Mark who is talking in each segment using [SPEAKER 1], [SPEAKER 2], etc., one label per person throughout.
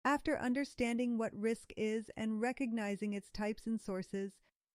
[SPEAKER 1] After understanding what risk is and recognizing its types and sources,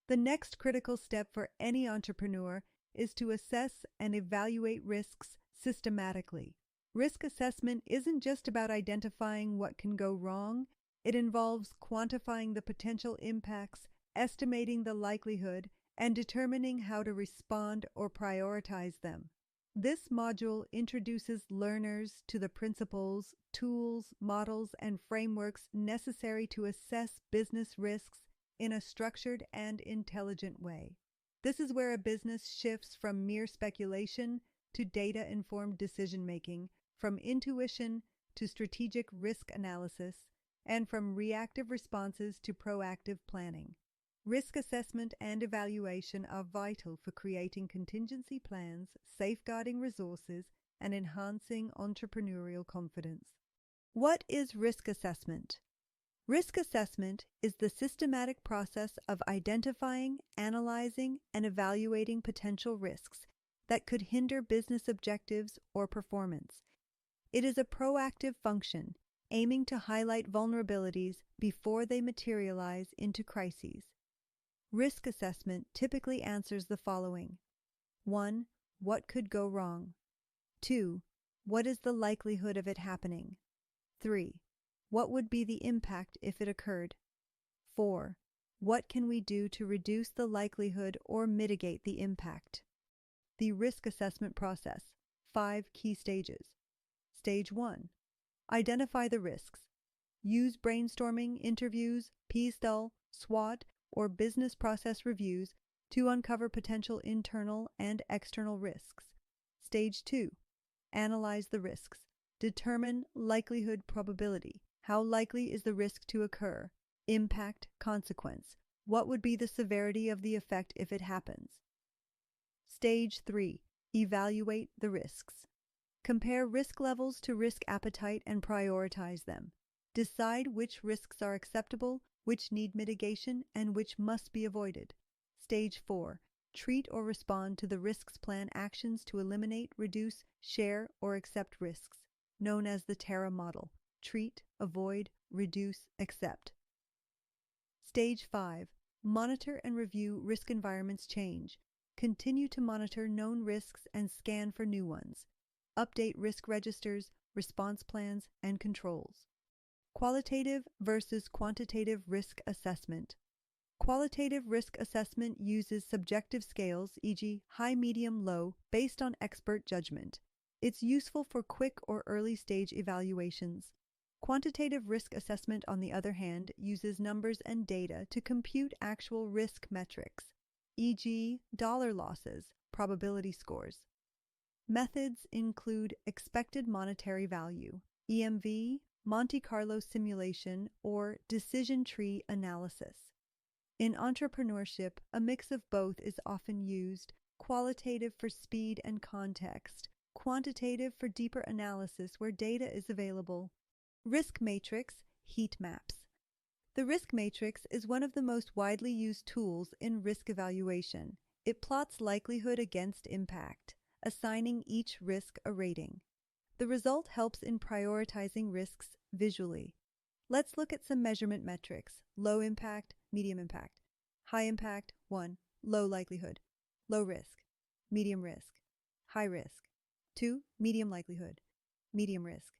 [SPEAKER 1] the next critical step for any entrepreneur is to assess and evaluate risks systematically. Risk assessment isn't just about identifying what can go wrong, it involves quantifying the potential impacts, estimating the likelihood, and determining how to respond or prioritize them. This module introduces learners to the principles, tools, models, and frameworks necessary to assess business risks in a structured and intelligent way. This is where a business shifts from mere speculation to data-informed decision-making, from intuition to strategic risk analysis, and from reactive responses to proactive planning. Risk assessment and evaluation are vital for creating contingency plans, safeguarding resources, and enhancing entrepreneurial confidence. What is risk assessment? Risk assessment is the systematic process of identifying, analyzing, and evaluating potential risks that could hinder business objectives or performance. It is a proactive function aiming to highlight vulnerabilities before they materialize into crises. Risk assessment typically answers the following. 1. What could go wrong? 2. What is the likelihood of it happening? 3. What would be the impact if it occurred? 4. What can we do to reduce the likelihood or mitigate the impact? The risk assessment process. 5 key stages. Stage 1. Identify the risks. Use brainstorming, interviews, PSTEL, SWOT, or business process reviews to uncover potential internal and external risks. Stage 2. Analyze the risks. Determine likelihood probability. How likely is the risk to occur? Impact, consequence. What would be the severity of the effect if it happens? Stage 3. Evaluate the risks. Compare risk levels to risk appetite and prioritize them. Decide which risks are acceptable, which need mitigation, and which must be avoided. Stage 4. Treat or respond to the risks plan actions to eliminate, reduce, share, or accept risks, known as the TERRA model. Treat, avoid, reduce, accept. Stage 5. Monitor and review risk environments change. Continue to monitor known risks and scan for new ones. Update risk registers, response plans, and controls. Qualitative versus quantitative risk assessment. Qualitative risk assessment uses subjective scales, e.g., high, medium, low, based on expert judgment. It's useful for quick or early stage evaluations. Quantitative risk assessment, on the other hand, uses numbers and data to compute actual risk metrics, e.g., dollar losses, probability scores. Methods include expected monetary value, EMV, Monte Carlo simulation, or decision tree analysis. In entrepreneurship, a mix of both is often used, qualitative for speed and context, quantitative for deeper analysis where data is available. Risk matrix, heat maps. The risk matrix is one of the most widely used tools in risk evaluation. It plots likelihood against impact, assigning each risk a rating. The result helps in prioritizing risks visually. Let's look at some measurement metrics. Low impact, medium impact. High impact, 1. Low likelihood. Low risk. Medium risk. High risk. 2. Medium likelihood. Medium risk.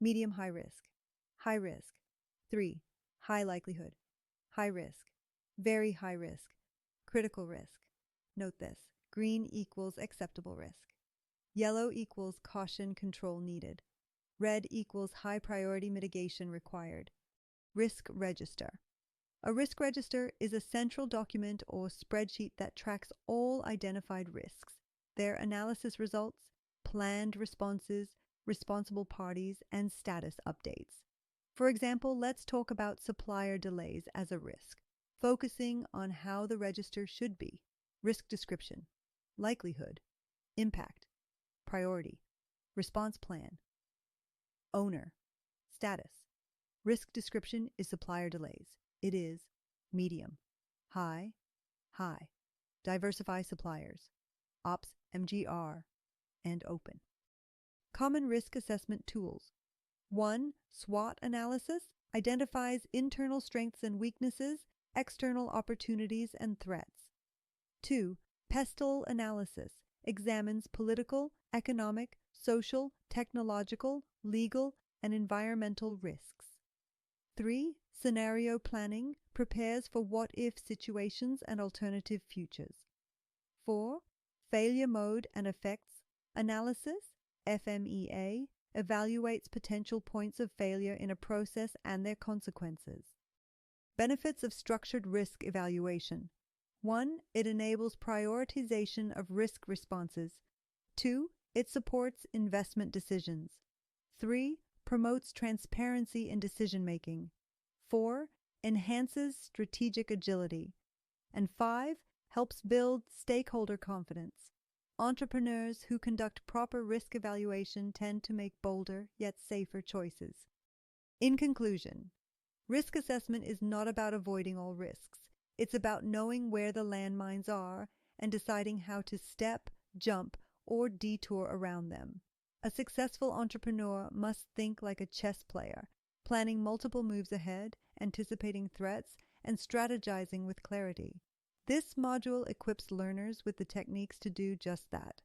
[SPEAKER 1] Medium high risk. High risk. 3. High likelihood. High risk. Very high risk. Critical risk. Note this. Green equals acceptable risk. Yellow equals caution control needed. Red equals high priority mitigation required. Risk register. A risk register is a central document or spreadsheet that tracks all identified risks, their analysis results, planned responses, responsible parties, and status updates. For example, let's talk about supplier delays as a risk, focusing on how the register should be. Risk description, likelihood, impact, priority, response plan, owner, status. Risk description is supplier delays. It is medium, high, high. Diversify suppliers, ops MGR, and open. Common risk assessment tools. 1. SWOT analysis, identifies internal strengths and weaknesses, external opportunities and threats. 2. Pestle analysis examines political, economic, social, technological, legal, and environmental risks. 3. Scenario planning prepares for what-if situations and alternative futures. 4. Failure mode and effects analysis, FMEA, evaluates potential points of failure in a process and their consequences. Benefits of structured risk evaluation. 1. It enables prioritization of risk responses. 2. It supports investment decisions. 3. Promotes transparency in decision-making. 4. Enhances strategic agility. And 5. Helps build stakeholder confidence. Entrepreneurs who conduct proper risk evaluation tend to make bolder yet safer choices. In conclusion, risk assessment is not about avoiding all risks. It's about knowing where the landmines are and deciding how to step, jump, or detour around them. A successful entrepreneur must think like a chess player, planning multiple moves ahead, anticipating threats, and strategizing with clarity. This module equips learners with the techniques to do just that.